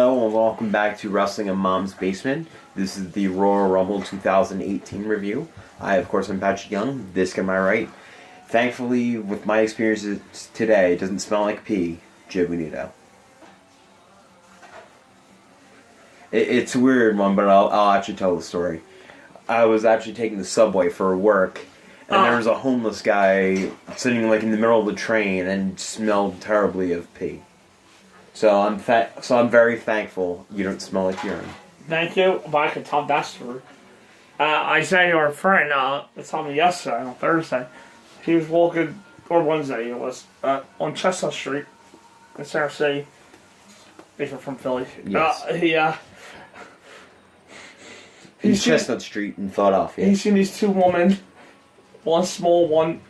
Hello and welcome back to Wrestling in Mom's Basement. This is the Royal Rumble 2018 review. Of course, I'm Patrick Young, this to my right. Thankfully, with my experiences today, it doesn't smell like pee. Joe Bonito. It's a weird one, but I'll actually tell the story. I was actually taking the subway for work, and there was a homeless guy sitting like in the middle of the train and smelled terribly of pee. So I'm very thankful you don't smell like urine. Thank you. But I could tell that story. Isaiah, our friend, told me yesterday on Thursday. He was walking, or Wednesday it was, on Chestnut Street in Center City. If you're from Philly. Yes. He's Chestnut Street in Philadelphia. He's seen these two women, one small, one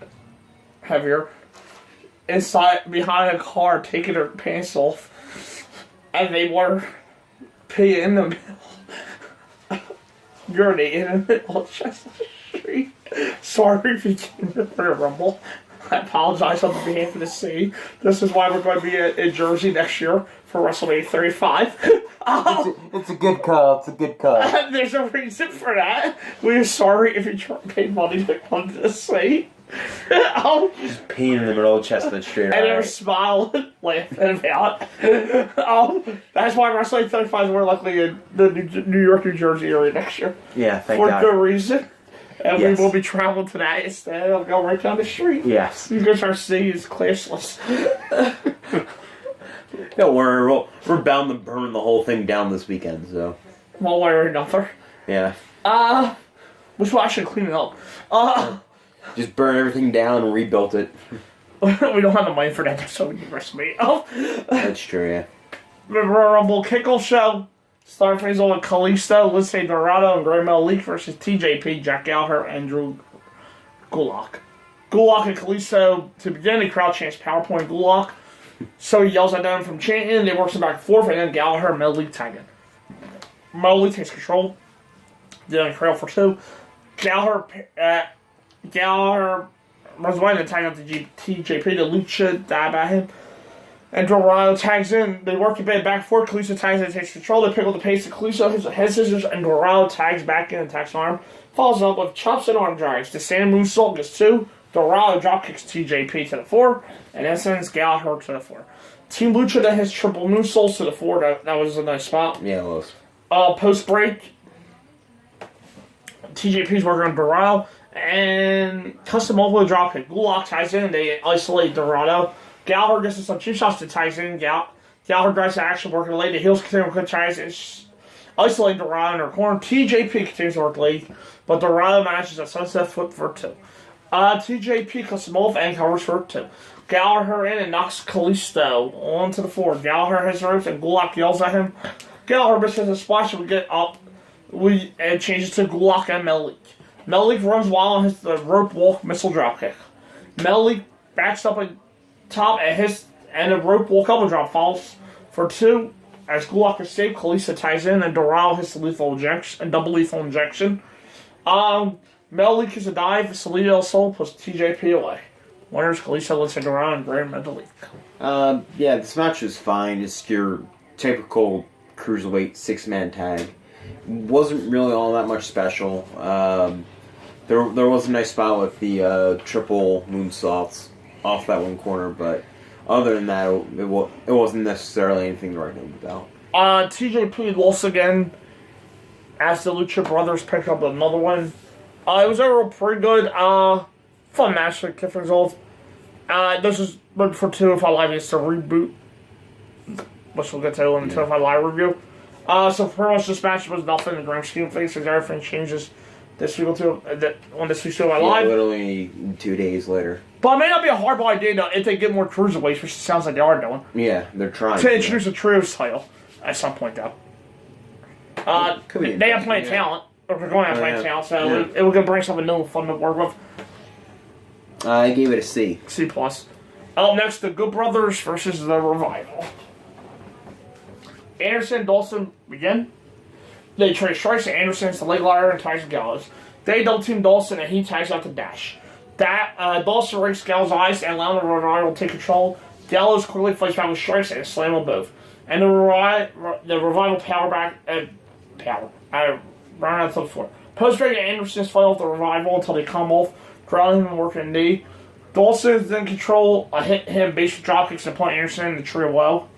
heavier, behind a car taking their pants off. And they were peeing in the middle, urinating in the middle of Chestnut Street. Sorry if you came to the Rumble. I apologize on behalf of the city. This is why we're going to be in Jersey next year for WrestleMania 35. It's a good call. It's a good call. There's a reason for that. We're sorry if you paid money to come to the city. Just peeing in the middle of Chestnut Street. And they were smiling, laughing about. That's why WrestleMania 35 is more likely in the New York, New Jersey area next year. Yeah, thank God. For good reason. And yes. we will be traveling to that instead of going right down the street. Yes. Because our city is classless. Don't worry, we're bound to burn the whole thing down this weekend, so. One way or another. Yeah. Which will actually clean it up. Just burn everything down and rebuilt it. We don't have the money for that, so we need WrestleMania. That's true, yeah. The Royal Rumble kickoff show. Start things on with Kalisto, Lindsay Dorado, and Great Mel Leak versus TJP, Jack Gallagher, and Drew Gulak. Gulak and Kalisto, to begin, the crowd chants PowerPoint Gulak. So he yells at them from chanting, they work them back and forth, and then Gallagher and Mel Leak tag in. Mel Leak takes control. Then a trail for two. Gallagher runs away and tag out to TJP. The Lucha dab at him. And Dorado tags in. They work the bed back and forth. Kalisto tags in and takes control. They pick up the pace of Kalisto, his head scissors, and Dorado tags back in and attacks an arm. Follows up with chops and arm drags. The Sand Moonsault gets two. Dorado drop kicks TJP to the floor. And then sends Gallagher to the floor. Team Lucha then hits triple moonsaults to the floor. That was a nice spot. Yeah, it was. Post break, TJP's working on Dorado. And custom over drop kick. Gulak ties in. They isolate Dorado. Gallagher gets some cheap shots to ties in. Gallagher drives to action, working late. The heels continue to ties in. Isolating Dorado in her corner. TJP continues to work late, but Dorado manages a sunset flip for two. TJP cuts him off and covers for two. Gallagher in and knocks Kalisto onto the floor. Gallagher has ropes and Gulak yells at him. Gallagher misses a splash and we get up. And changes to Gulak and Mel Leak. Mel Leak runs wild and hits the rope walk missile dropkick. Mel Leak backs up at top and a rope walk elbow drop falls for two. As Gulak escapes, Kalisto ties in and Dorado hits the lethal injection and double lethal injection. Mel Leak is a dive. Salida El Sol puts TJP away. Winners Kalisto, Lindsay Dorado, and Great Mel Leak. Yeah, this match was fine. It's your typical cruiserweight 6-man tag. Wasn't really all that much special. There was a nice spot with the triple moonsaults off that one corner, but other than that, it wasn't necessarily anything to write home about. TJP lost again as the Lucha Brothers picked up another one. It was overall pretty good. Fun match to kick things off. This is good for 205 Live. It's a reboot, which we'll get to in the 205 Live review. So pretty much this match was nothing in the grand scheme of things, because everything changes this week on this week's 205 Live. Literally 2 days later. But it may not be a horrible idea though, if they get more cruiserweights, which it sounds like they are doing. Yeah, they're trying to introduce a trios title at some point though. They have plenty of talent. Or we're going to have plenty of talent, so it will bring something new and fun to work with. I gave it a C. C+. Up next, the Good Brothers versus the Revival. Anderson and Dawson begin. They trade strikes to Anderson's the leg ladder and ties to Gallows. They double team Dawson and he tags out to Dash. Dawson rakes Gallows' eyes and allowing the Revival to take control. Gallows quickly fights back with strikes and a slam on both. And the Revival power back round out to the floor. Post-break, Anderson's fight off the Revival until they come off, drowning him and working a knee. Dawson's in control, hit him, basic drop kicks and point Anderson in the tree well.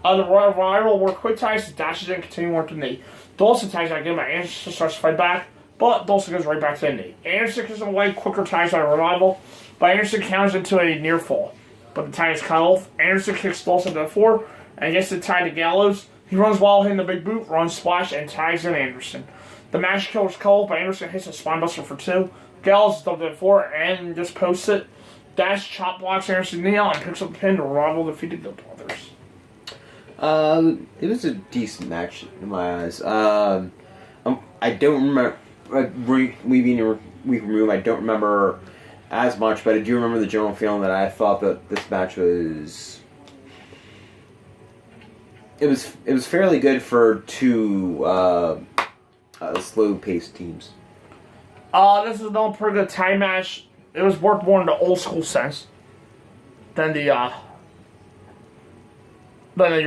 The Revival work quick ties, dashes in, continue working the knee. Dawson tags out again, but Anderson starts to fight back, but Dawson goes right back to the knee. Anderson gets away, quicker ties by Revival, but Anderson counters into a near fall. But the tie is cut off. Anderson kicks Dawson to the floor and gets the tie to Gallows. He runs while hitting the big boot, runs splash, and ties in Anderson. The match killer's called, but Anderson hits a spinebuster for 2. Gallows is up to the floor and just posts it. Dash chop blocks Anderson's knee out and picks up the pin to Revival defeated the brothers. It was a decent match in my eyes. I don't remember. We being a week removed, I don't remember as much, but I do remember the general feeling that I thought that this match was. It was fairly good for 2 slow-paced teams. This is another pretty good time match. It was worked more in the old school sense than your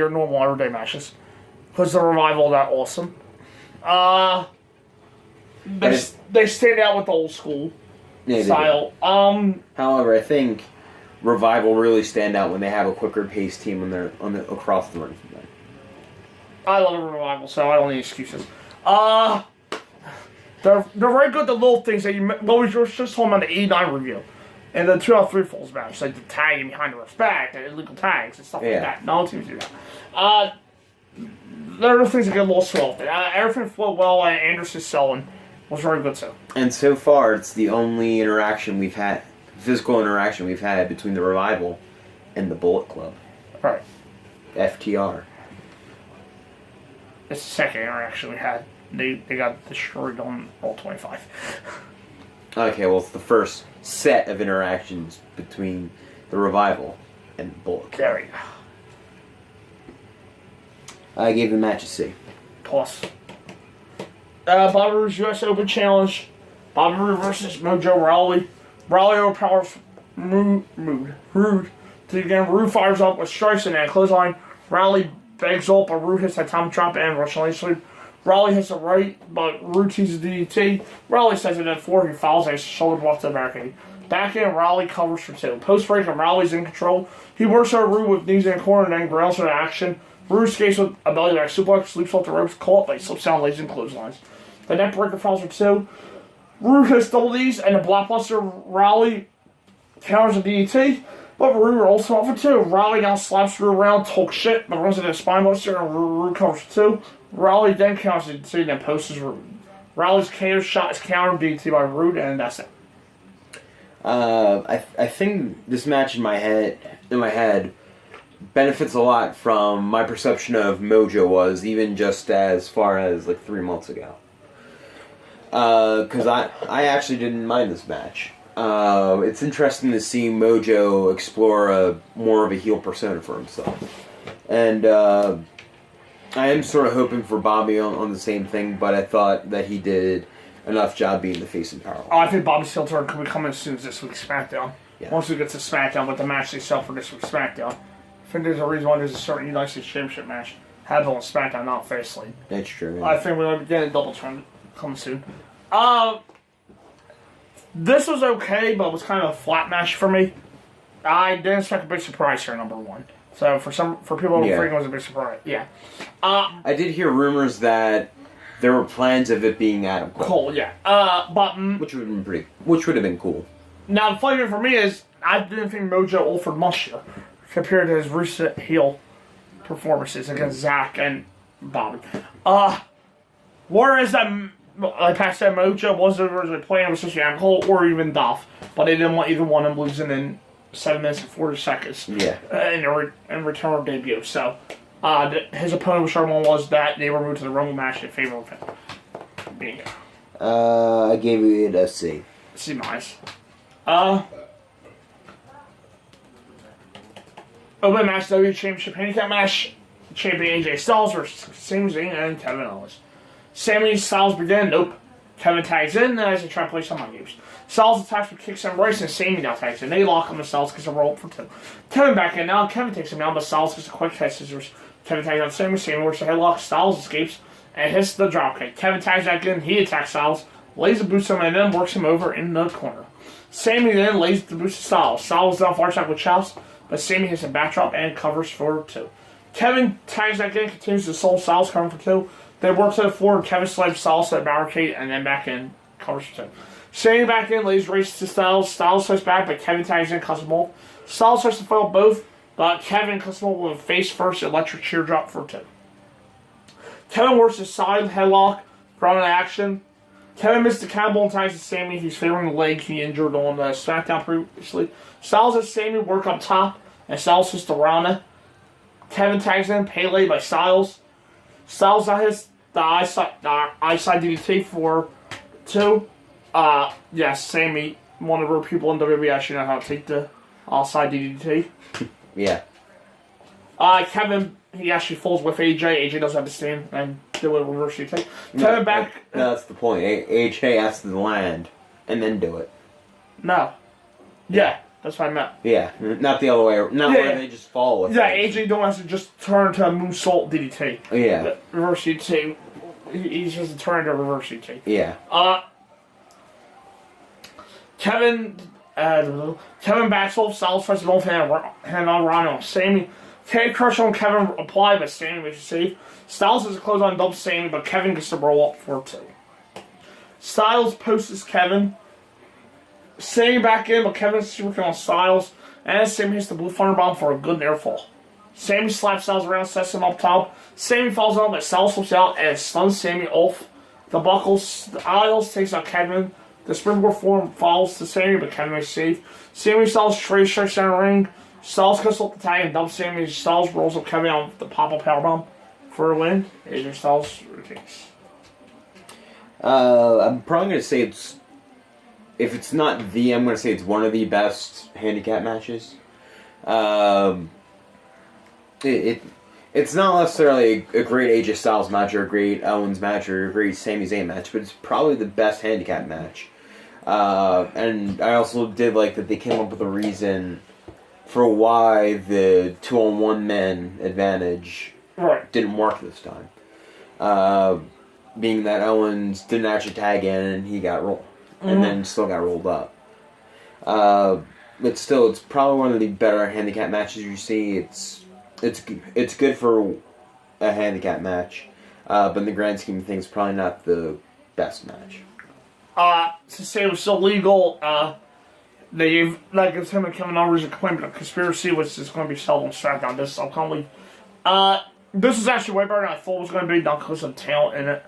normal everyday matches. Because the Revival that awesome. They stand out with the old school style. However, I think Revival really stand out when they have a quicker paced team when they're across the ring from them. I love the Revival, so I don't need excuses. They're very good at the little things that we were just talking about the 89 review. And the 2 out of 3 falls match, like the tagging behind the ref's back, the illegal tags, and stuff like that. No teams do that. There are things that get a little swell. Everything flowed well, and Anderson's selling was very good too. And so far, it's the only physical interaction we've had between the Revival and the Bullet Club. Right. FTR. It's the second interaction we had. They got destroyed on Raw 25. Okay, well, it's the first set of interactions between the Revival and the Bullet Club. There we go. I gave the match a C. Plus. Bobby Roode's U.S. Open Challenge. Bobby Roode versus Mojo Rawley. Rawley overpowers Roode. Again, Roode fires up with strikes in that clothesline. Rawley begs up, but Roode hits that Tom drop and Russian leg sweep. Rawley hits a right, but Roode teases DDT. Rawley says it at 4. He fouls a shoulder block to the barricade. Back in, Rawley covers for 2. Post break, and Rawley's in control. He works over Roode with knees in the corner and then grounds for the action. Roode escapes with a belly back suplex, leaps off the ropes, caught, but he slips down, lays in clotheslines. The neck breaker falls for 2. Roode hits double knees, and the blockbuster Rawley counters a DDT. But Roode rolls him off for 2. Rawley now slaps Roode around, talks shit, but runs into a spinebuster, and Roode covers for 2. Rawley then counters the DDT and then posts Roode. Rawley's KO shot is countered DDT by Roode, and that's it. I think this match in my head benefits a lot from my perception of Mojo was even just as far as like 3 months ago. Because I actually didn't mind this match. It's interesting to see Mojo explore more of a heel persona for himself. And I am sort of hoping for Bobby on the same thing, but I thought that he did enough job being the face in Power. I think Bobby's heel turn could be coming as soon as this week's SmackDown. Yeah. Once we get to SmackDown with the match they sell for this week's SmackDown. I think there's a reason why there's a certain United States Championship match happening on SmackDown, not Fastlane. That's true. Yeah. I think we're going to get a double turn coming soon. This was okay, but it was kind of a flat match for me. I didn't expect a big surprise here, number 1. So for people who think it was a big surprise, yeah. I did hear rumors that there were plans of it being Adam Cole. Yeah. Which would have been cool. Now the funny thing for me is I didn't think Mojo offered much here compared to his recent heel performances against Zack and Bobby. Whereas that, like I said, Mojo wasn't originally playing with Adam Cole or even Dolph, but they didn't want either one of them losing in 7 minutes and 40 seconds. Yeah. In return of debut. So, his opponent, whichever one was that, they were moved to the Rumble match in favor of him. Being here. I gave it a C. C minus. Open match, WWE Championship Handicap match. Champion AJ Styles versus Sami Zayn and Kevin Owens. Sami Styles begin. Nope. Kevin tags in as they try to play some mind games. Styles attacks with kicks and rights, and Sami now tags in. They lock on themselves because they're rolled for 2. Kevin back in now. Kevin takes him down, but Styles gets a quick catch scissors Kevin tags out Sammy. Sammy works the headlock. Styles escapes and hits the dropkick. Kevin tags back in. He attacks Styles, lays the boots on him, and then works him over in the corner. Sammy then lays the boots to Styles. Styles down far side with chops, but Sammy hits a backdrop and covers for 2. Kevin tags back in, continues to soul Styles, covering for 2. They work to the floor, and Kevin slams Styles to the barricade, and then back in, covers for 2. Sammy back in, lays race to Styles. Styles starts back, but Kevin tags in, cuts them both. Styles starts to foil both, but Kevin cuts them both with a face first electric cheer drop for 2. Kevin works his side headlock, thrown in action. Kevin missed the cannonball and tags to Sammy. He's favoring the leg he injured on the SmackDown previously. Styles has Sammy work up top, and Styles hits the Rana. Kevin tags in, Pele by Styles. Styles now hits the eyeside DDT for 2. Yes, Sammy, one of our people in WWE actually know how to take the outside DDT. Yeah. Kevin, he actually falls with AJ. AJ doesn't have to stand and do a reverse DDT. No, Kevin back. No, that's the point. AJ has to land and then do it. No. Yeah, that's what I meant. Yeah, not the other way. Not where they just fall with Yeah, it. AJ don't have to just turn to a moonsault DDT. Yeah. Reverse DDT. He's just turning to a reverse DDT. Yeah. Kevin backs off. Styles tries to both hand on Rhino. Sammy. K crush on Kevin applied, but Sammy makes a save. Styles has a close on double Sammy, but Kevin gets to roll up for 2. Styles posts Kevin. Sammy back in, but Kevin's working on Styles. And Sammy hits the blue thunder bomb for a good air fall. Sammy slaps Styles around, sets him up top. Sammy falls on, but Styles flips out and stuns Sammy off the buckles. The aisles takes out Kevin. The springboard form falls to Sammy, but Kevin is safe. Sammy Styles trade strikes down the ring. Styles cuts up the tag and dumps Sammy. Styles rolls up Kevin on the pop-up powerbomb for a win. AJ Styles retains. I'm probably going to say it's... If it's not I'm going to say it's one of the best handicap matches. It's not necessarily a great AJ Styles match or a great Owens match or a great Sami Zayn match, but it's probably the best handicap match. And I also did like that they came up with a reason for why the 2-on-1 men advantage didn't work this time. Being that Owens didn't actually tag in and he got rolled. And then still got rolled up. But still, it's probably one of the better handicap matches you see. It's good for a handicap match. But in the grand scheme of things, probably not the best match. To say it was still legal, they gave him and Kevin Owens a complaint about a conspiracy, which is going to be sold on SmackDown this upcoming. This is actually way better than I thought it was going to be, not because of talent in it.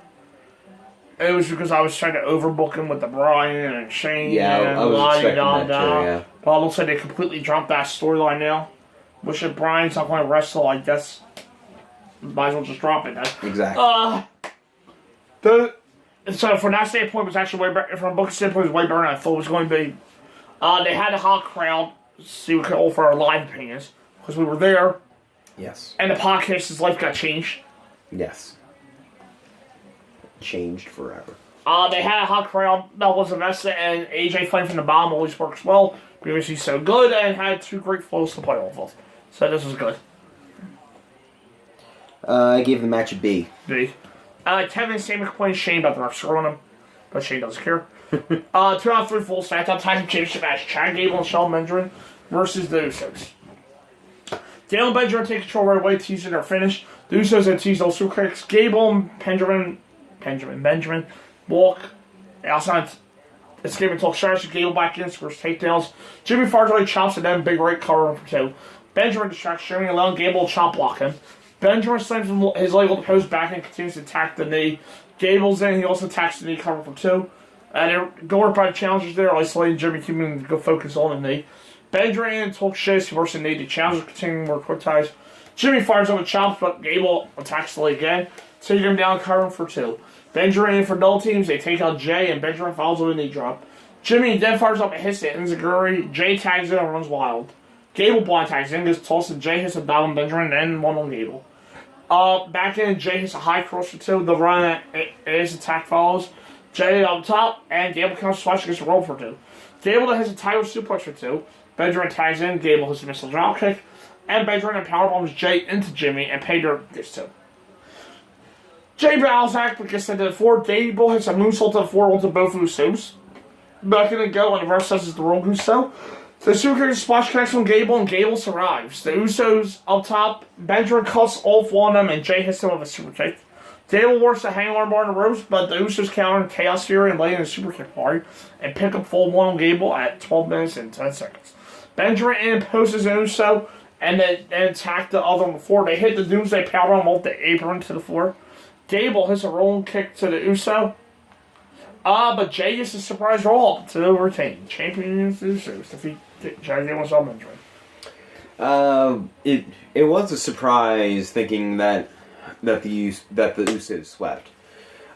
It was because I was trying to overbook him with the Bryan and Shane and I was expecting that too, yeah. But it looks like they completely dropped that storyline now. Which if Bryan's not going to wrestle, I guess might as well just drop it then. Exactly. So from that standpoint, it was actually way better. From a booking standpoint, it was way better than I thought it was going to be. They had a hot crowd, so we could offer our live opinions because we were there. Yes. And the podcast's life got changed. Yes. Changed forever. They had a hot crowd that was invested, and AJ fighting from the bottom always works well because he's so good and had 2 great flows to play off of. So this was good. I gave the match a B. B. Kevin and Sammy complained Shane about the refs screwing him, but Shane doesn't care. 2 out of 3 full SmackDown Tag Team Championship match: Chad Gable and Shelton Benjamin versus the Usos. Gable and Benjamin take control right away, teasing their finish. The Usos had teased those 2 kicks. Gable and Benjamin walk outside, escape and talk strategy. Gable back in, scores takedowns. Jimmy Farley chops and then big right cover for 2. Benjamin distracts Jimmy, allowing Gable to chop block him. Benjamin slams his leg on the post back and continues to attack the knee. Gable's in, he also attacks the knee cover for 2. And they're going by the challengers there, isolating Jimmy, keeping him to go focus on the knee. Benjamin talks shit, he works the knee. The challengers continue more quick ties. Jimmy fires on the chops, but Gable attacks the leg again, taking him down, covering for 2. Benjamin in for double teams, they take out Jay, and Benjamin follows with a knee drop. Jimmy then fires up and hits it, and Zaguri. Jay tags in and runs wild. Gable blind tags in, gets tossed, and Jay hits a dive on Benjamin, and then 1 on Gable. Back in, Jay hits a high cross for 2. The run his attack follows. Jay up top, and Gable comes splash against the roll for 2. Gable then hits a tiger suplex for 2. Benjamin tags in, Gable hits a missile drop kick. and Benjamin and powerbombs Jay into Jimmy, and Pedro gets two. Jay battles back because they did 4. Gable hits a moonsault to the floor onto both Usos. Back in the go, and the ref says it's the wrong Uso. So the super kick splash connects on Gable, and Gable survives. The Usos up top, Benjamin cuts off one of them, and Jay hits him with a super kick. Gable works the hang arm bar in the ropes, but the Usos counter Chaos Fury and lay in a super kick party, and pick up full one on Gable at 12 minutes and 10 seconds. Benjamin imposes an Uso, and then attack the other on the floor. They hit the Doomsday Powerbomb off the apron to the floor. Gable hits a rolling kick to the Uso. But Jay gets a surprise roll up to retain. Champions Usos defeat Jay Gable and Benjamin. It was a surprise thinking that the Usos swept.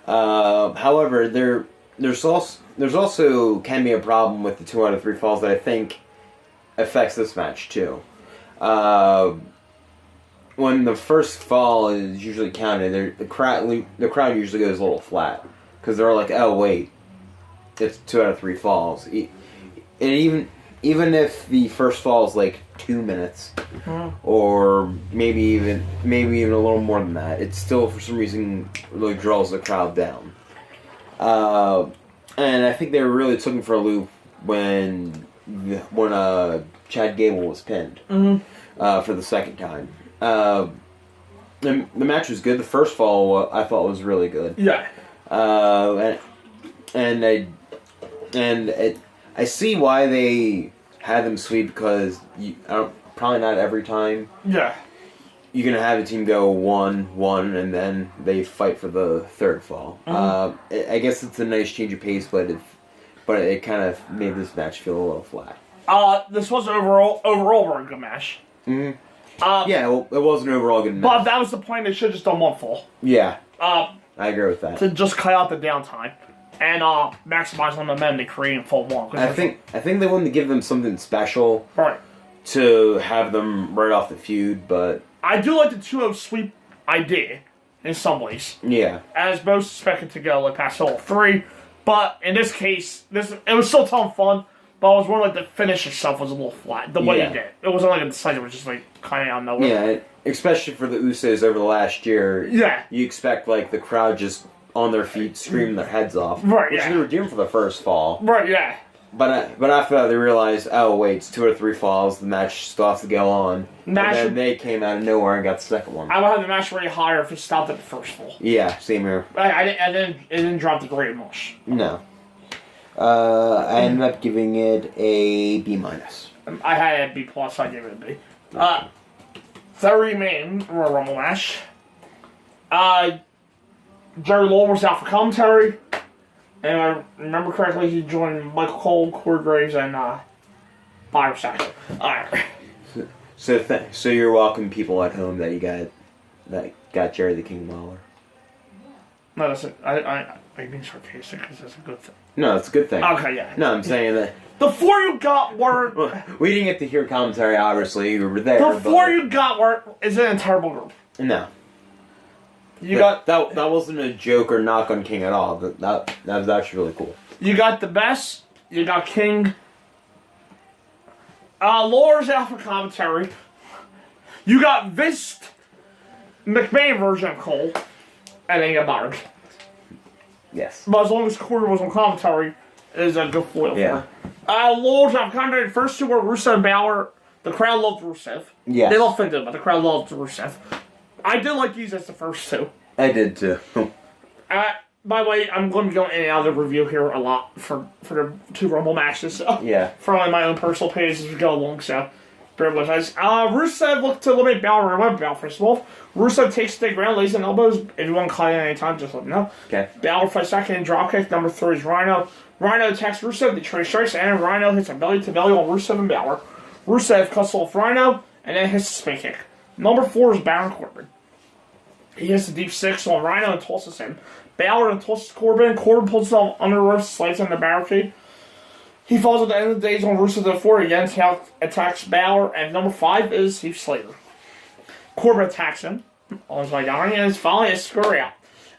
However, there's also can be a problem with the 2 out of 3 falls that I think affects this match too. When the first fall is usually counted, the crowd usually goes a little flat because they're like, oh wait, it's 2 out of 3 falls, and even if the first fall is like 2 minutes, or maybe even a little more than that, it still for some reason really draws the crowd down. And I think they were really looking for a loop when Chad Gable was pinned for the second time. The match was good. The first fall I thought was really good. Yeah. I see why they had them sweep because probably not every time. Yeah. You're gonna have a team go 1-1 and then they fight for the third fall. I guess it's a nice change of pace, but it kind of made this match feel a little flat. This was overall a very good match. Yeah, well, it was an overall good match. But if that was the point, they should have just done one fall. Yeah. I agree with that. To just cut out the downtime and maximize on the men to create in full one. I think they wanted to give them something special. Right. To have them right off the feud, but I do like the 2-0 sweep idea in some ways. Yeah. As both expected to go like past all 3, but in this case, it was still ton fun. But it was more like the finish itself was a little flat. The way he did it wasn't like a decision. It was just like kind of out of nowhere. Yeah, especially for the Usos over the last year. Yeah. You expect like the crowd just on their feet screaming their heads off. Right. Which they were doing for the first fall. Right. Yeah. But after that, they realized, oh wait, it's 2 or 3 falls. The match still has to go on. And then they came out of nowhere and got the second one. I would have the match rate higher if it stopped at the first fall. Yeah, same here. It didn't drop the grade much. No. I ended up giving it a B-. I had a B+. I gave it a B. 30-man Royal Rumble match. Jerry Lowell was out for commentary. And if I remember correctly, he joined Michael Cole, Corey Graves, and Byron Saxon. Alright. So you're welcome, people at home, that got Jerry the King Lawler. No, that's it. I'm being sarcastic because that's a good thing. No, it's a good thing. Okay, yeah. No, I'm saying that the 4 you got were... we didn't get to hear commentary, obviously. We were there. The 4 you got were... is in a terrible group. No. That wasn't a joke or knock on King at all. That was actually really cool. You got the best. You got King. Lawler's out for commentary. You got Vince McMahon version of Cole. And then you got Byron. Yes. But as long as Corey was on commentary, it is a good foil for her. Lawler's out for commentary. The first 2 were Rusev and Balor. The crowd loved Rusev. Yes. They loved Finn, but the crowd loved Rusev. I did like these as the first 2. I did too. By the way, I'm going to go in and out of the review here a lot for the 2 Rumble matches. So yeah. For my own personal page as we go along, so bear with us. Rusev looked to eliminate Balor and Balor first of all. Rusev takes the ground, lays and elbows. If you want to call it at any time, just let me know. Okay. Balor fights second and dropkick. Number 3 is Rhino. Rhino attacks Rusev. The trade strikes, and Rhino hits a belly to belly on Rusev and Balor. Rusev cuts off Rhino and then hits a spin kick. Number 4 is Baron Corbin. He hits the deep 6 on Rhino and tosses him. Balor and tosses Corbin. Corbin pulls himself under the ropes, slides on the barricade. He falls at the end of the days on Rusev to the floor. Again, attacks Balor. And number 5 is Heath Slater. Corbin attacks him on his way down, and finally a scurry out.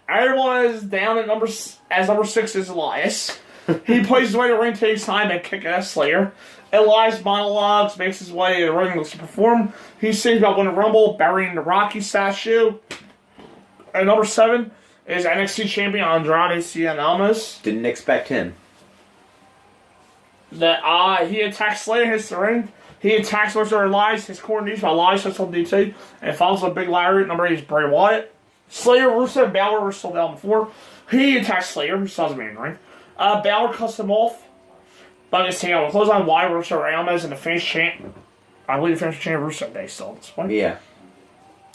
Everyone is down at number 6 is Elias. He plays his way to ring, takes time, and kick-ass Slayer. Elias monologues, makes his way to the ring, looks to perform. He sings about winning Rumble, burying the Rocky statue. And number 7 is NXT champion Andrade Cien Almas. Didn't expect him. He attacks Slayer, hits the ring. He attacks Elias, his corner knees by Elias, hits on DT, and follows a big lariat. Number 8 is Bray Wyatt. Slayer, Rusev, Balor were still down before. He attacks Slayer, who still has a main ring. Balor cuts him off. But it's taking out a clothesline. Wyatt, Rusev, Almas, and the finish chant. I believe the finish chant Rusev Day still at this point. Yeah.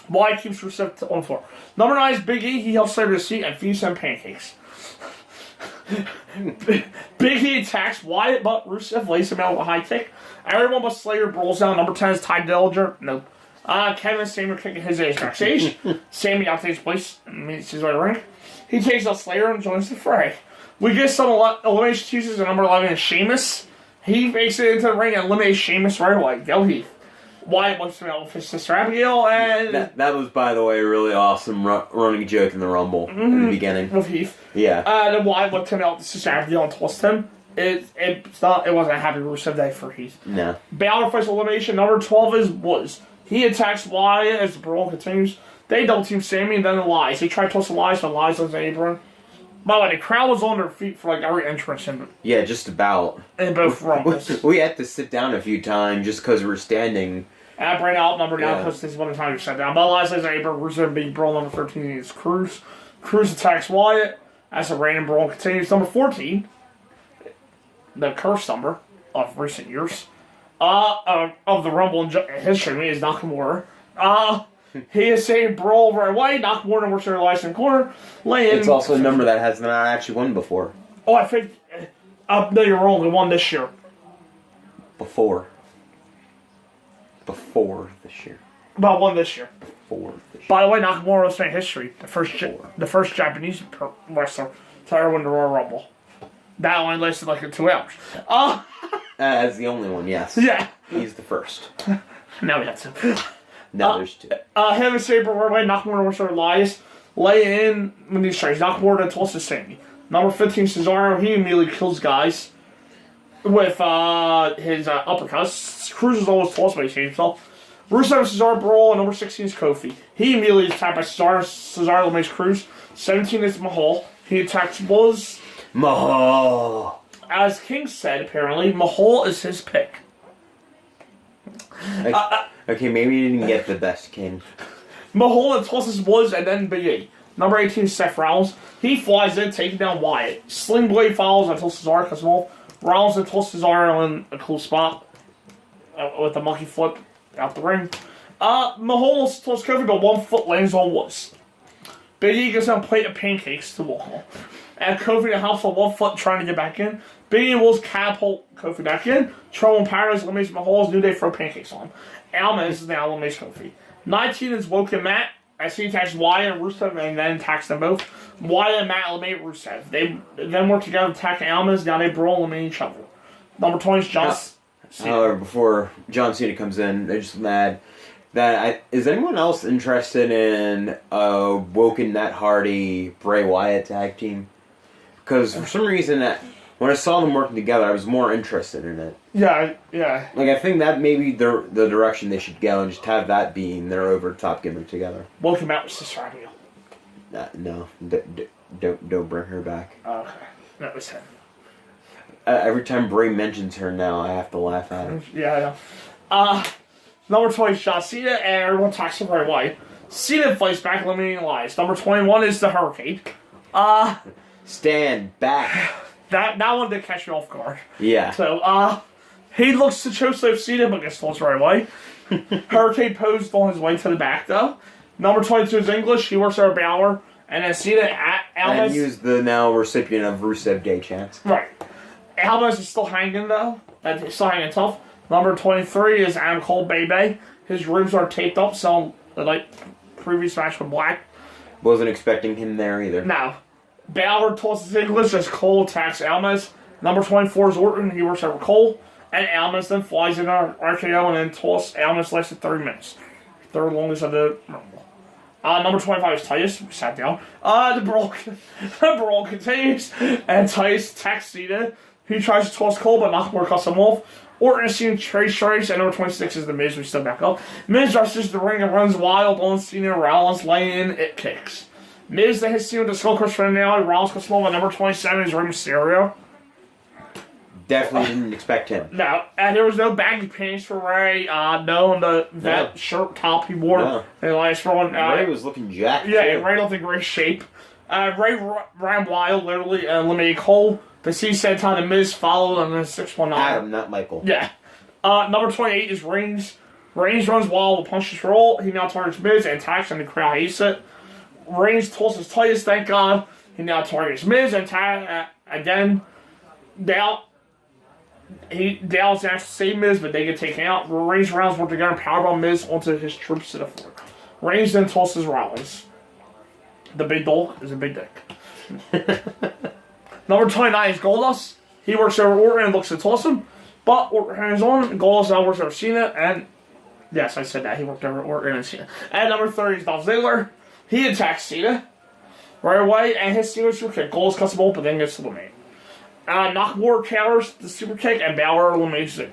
Wyatt keeps Rusev on the floor. Number 9 is Big E. He helps Slayer to the seat and feeds him pancakes. Big E attacks Wyatt, but Rusev lays him out with a high kick. Everyone but Slayer rolls down. Number 10 is Ty Dillinger. Nope. Kevin and Sammy are kicking his ass backstage. Sammy out takes place and meets his way to ring. He takes out Slayer and joins the fray. We get some elimination teasers at number 11 is Sheamus. He makes it into the ring and eliminates Sheamus right away. Go Heath. Wyatt wants to out with his sister Abigail, and that was, by the way, a really awesome running joke in the Rumble in the beginning. With Heath. Yeah. Then Wyatt whipped him out with sister Abigail and tossed him. It wasn't a happy Rusev Day for Heath. No. Balor fights elimination. Number 12 is Woods. He attacks Wyatt as the brawl continues. They double team Sammy and then Elias. They try to toss Elias, but Elias doesn't apron. By the way, the crowd was on their feet for like every entrance Yeah, just about. In both Rumbles. We had to sit down a few times just because we were standing. I bring out number 9 because this is one of the times you sat down. But Elias doesn't apron. Rusev beat Brawl. Number 13 is Cruz. Cruz attacks Wyatt as the reign and brawl continues. Number 14, the curse number of recent years, of the Rumble in history, is Nakamura. He is saying brawl right away. Nakamura works their Elias in the corner. It's also a number that has not actually won before. Oh, I think. No, you're wrong. They won this year. Before this year. But won this year. Before this year. By the way, Nakamura was in history. The first Japanese wrestler to ever win the Royal Rumble. That only lasted like 2 hours. As the only one, yes. Yeah. He's the first. Now we have to. No, there's 2. Him and Sabre right away. Nakamura was Elias. Lay in when these strikes. Nakamura then tosses Sammy. Number 15, Cesaro. He immediately kills guys with his uppercuts. Cruz is always tossed, but he saves himself. Rusev and Cesaro brawl, and number 16 is Kofi. He immediately is attacked by Cesaro. Cesaro eliminates Cruz. 17 is Mahal. He attacks Buzz. Mahal. As King said, apparently, Mahal is his pick. Okay, maybe you didn't get the best King. Mahal then tosses Woods and then Big E. Number 18 is Seth Rollins. He flies in, taking down Wyatt. Sling Blade follows until Cesaro cuts him off. Rollins then tosses Cesaro in a cool spot with a monkey flip out the ring. Mahal tosses Kofi, but 1 foot lands on Woods. Big E gets on a plate of pancakes to walk on. And Kofi then hops on 1 foot trying to get back in. Big E and Woods catapult Kofi back in. Trouble in Paradise eliminates Mahal's New Day throw pancakes on him. Almas now eliminates Kofi. 19 is Woken Matt, as he attacks Wyatt and Rusev and then attacks them both. Wyatt and Matt eliminate Rusev. They then work together to attack Almas. Now they brawl and eliminate each other. Number 20 is John Cena. However, before John Cena comes in, I just mad that is anyone else interested in Woken Matt Hardy Bray Wyatt tag team? Because for some reason, when I saw them working together, I was more interested in it. Yeah. Like, I think that may be the direction they should go and just have that being their over-the-top gimmick together. Woken Matt was Sister Abigail. No, don't bring her back. Okay, that was him. Every time Bray mentions her now, I have to laugh at it. Yeah, I know. Number 20 is John Cena, and everyone talks to Bray Wyatt. Cena fights back, eliminating Elias. Number 21 is the Hurricane. Stand back. That one did catch me off guard. Yeah. So, he looks to chokeslam Cena, but gets tossed right away. Hurricane posed on his way to the back, though. Number 22 is English. He works over Balor. And then Cena at Almas. And use the now recipient of Rusev Day chants. Right. Almas is still hanging, though. He's still hanging tough. Number 23 is Adam Cole Bebe. His ribs are taped up, so like previous match with Black. Wasn't expecting him there either. No. Balor tosses English as Cole attacks Almas. Number 24 is Orton. He works over Cole. And Almas then flies in our RKO and then tosses Almas less than 30 minutes. Third longest of the Rumble. Number 25 is Titus. Sat down. The brawl continues, and Titus attacks Cena. He tries to toss Cole, but Nakamura cuts him off. Orton is seeing trade strikes, and number 26 is The Miz. We still back up. Miz rushes the ring and runs wild on Cena. Rollins laying it kicks. Miz then hits Cena with the skull crush finale. Rollins cuts him off, and number 27 is Rey Mysterio. Definitely didn't expect him. No, and there was no baggy pants for Ray. That shirt top he wore. No. The last one. Ray was looking jacked. Yeah, too. Ray looked in great shape. Ray ran wild, literally, and eliminated Cole. The C-Set time, the Miz followed, and then 619. Adam, not Michael. Yeah. Number 28 is Reigns. Reigns runs wild with punches roll. He now targets Miz and attacks, and the crowd hates it. Reigns tosses Titus, thank God. He now targets Miz and again. Dallas has to save Miz, but they get taken out. Reigns and Rollins work together and powerbomb Miz onto his troops to the floor. Reigns then tosses Rollins. The big dog is a big dick. Number 29 is Goldust. He works over Orton and looks to toss him, but Orton hands on, and Goldust now works over Cena, and yes, I said that. He worked over Orton and Cena. And number 30 is Dolph Ziggler. He attacks Cena right away and hits Cena with a super kick. Goldust cuts him off, but then gets eliminated. Nakamura counters the super kick, and Balor eliminates Ziggler.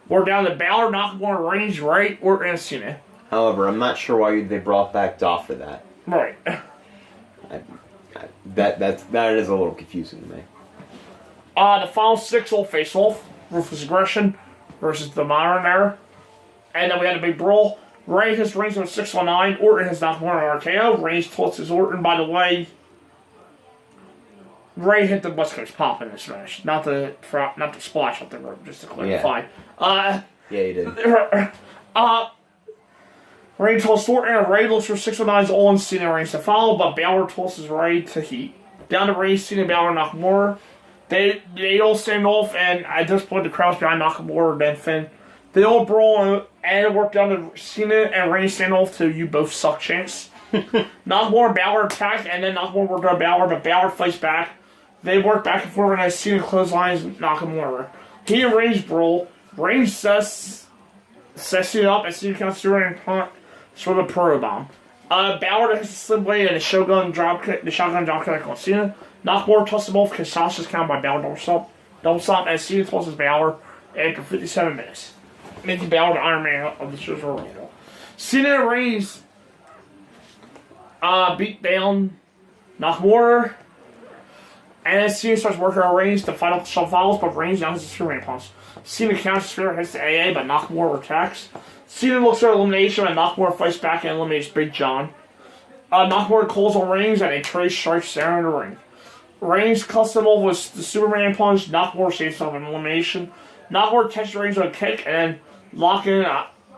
We're down to Balor, Nakamura, Reigns, Wright, Orton, and Cena. However, I'm not sure why they brought back Dolph for that. Right. That is a little confusing to me. The final 6 will face off. Ruthless Aggression versus the Modern Era. And then we had a big brawl. Ray hits Reigns with 619. Orton has Nakamura on RKO. Reigns tosses Orton, by the way. Ray hit the West Coast Pop in this match. Not the splash up the rope, just to clarify. Yeah, he did. Ray tosses Orton, and Ray looks for 619's all in Cena. Reigns to follow, but Balor tosses Ray to heat. Down to Ray, Cena, Balor, Nakamura. They all stand off, and at this point, the crowd's behind Nakamura and then Finn. They all brawl and work down to Cena and Reigns stand off to "You both suck" chants. Nakamura and Balor attack, and then Nakamura work on Balor, but Balor fights back. They work back and forth, and I Cena clotheslines Nakamura. He and Reigns brawl. Reigns sets Cena up, and Cena counts through and punt for the pro bomb. Balor hits the slim blade and the shotgun drop kick on Cena. Nakamura tosses him off because Sasha's counted by Balor double stop, and Cena tosses Balor after 57 minutes, making Balor the Iron Man of the show's Royal Rumble. Cena and Reigns beat down Nakamura, and then Cena starts working on Reigns. The final shove follows, but Reigns now has a Superman punch. Cena counts the spear, hits the AA, but Nakamura attacks. Cena looks for elimination, and Nakamura fights back and eliminates Big John. Nakamura calls on Reigns, and a trade strikes there in the ring. Reigns cuts him off with the Superman punch. Nakamura saves himself an elimination. Nakamura catches Reigns with a kick, and then locking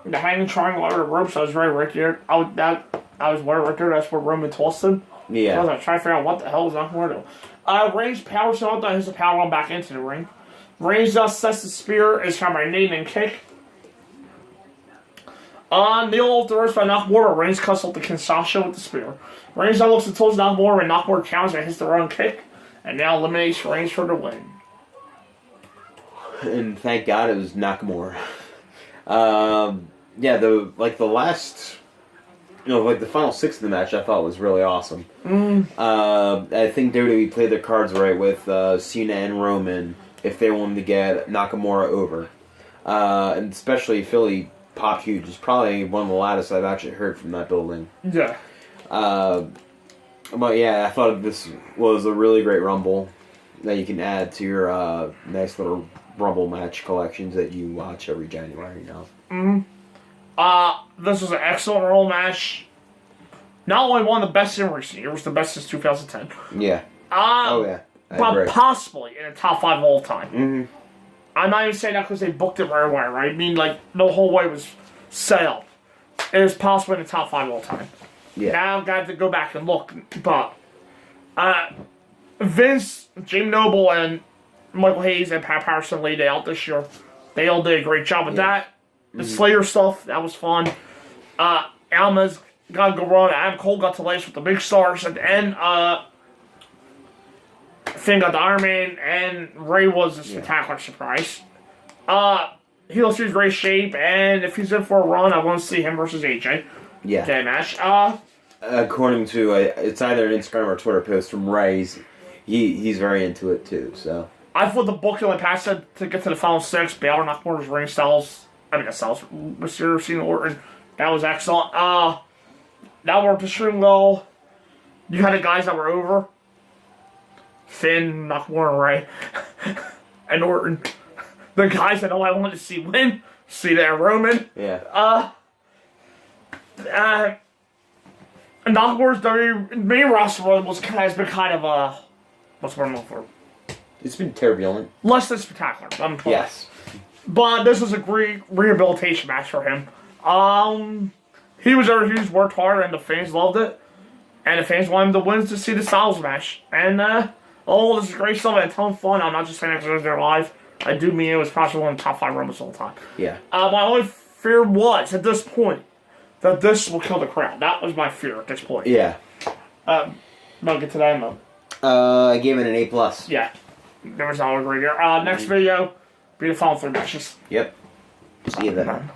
the hanging triangle over the ropes. I was right there. I was right there. That's where Roman tossed him. Yeah. I was trying to figure out what the hell is Nakamura doing. Reigns powers him up, and hits a power on back into the ring. Reigns now sets the spear, is countered by a knee and kick. Neil off the ropes by Nakamura. Reigns cuts off the Kinshasa with the spear. Reigns now looks towards Nakamura, and Nakamura counters and hits the run kick, and now eliminates Reigns for the win. And thank God it was Nakamura. The last, the final 6 of the match I thought was really awesome. I think WWE played their cards right with Cena and Roman if they wanted to get Nakamura over. And especially Philly popped huge. It's probably one of the loudest I've actually heard from that building. Yeah. But yeah, I thought this was a really great Rumble that you can add to your nice little Rumble match collections that you watch every January now. This was an excellent Rumble match. Not only one of the best in recent years, it was the best since 2010. Yeah. But possibly in the top 5 of all time. Mm-hmm. I'm not even saying that because they booked it right away, right? I mean, the whole way was set up. It was possibly in the top 5 of all time. Yeah. Now I've got to go back and look, but Vince, Jim Noble, and Michael Hayes and Pat Patterson laid it out this year. They all did a great job with that. The Slayer stuff, that was fun. Alma's got to go run. Adam Cole got to lace with the big stars at the end. Finn got the Iron Man, and Ray was a spectacular surprise. He looks in great shape, and if he's in for a run, I want to see him versus AJ. Yeah. Okay, match. according to it's either an Instagram or Twitter post from Ray, he's very into it too. So I thought the booking like Pat said to get to the final 6, Baylor Nakamura's ring styles. Mysterio, Cena, Orton. That was excellent. That worked extremely well. You had the guys that were over. Finn, Nakamura, Ray, and Orton. The guys that all I wanted to see win. Cena and Roman. yeah. And Nakamura's main roster run has been kind of what's the word I'm looking for? It's been turbulent. Less than spectacular. Yes. But this was a great rehabilitation match for him. He was there, he's worked hard, and the fans loved it. And the fans wanted him to win to see the Styles match. And, this is great stuff and a ton of fun. I'm not just saying because they're live. I do mean it was probably one of the top 5 rumbles all the time. Yeah. My only fear was, at this point, that this will kill the crowd. That was my fear at this point. Yeah. I'll get to that in a moment. I gave it an A+. Yeah. There was no agree here. Next video, be the final 3 matches. Yep. See you then.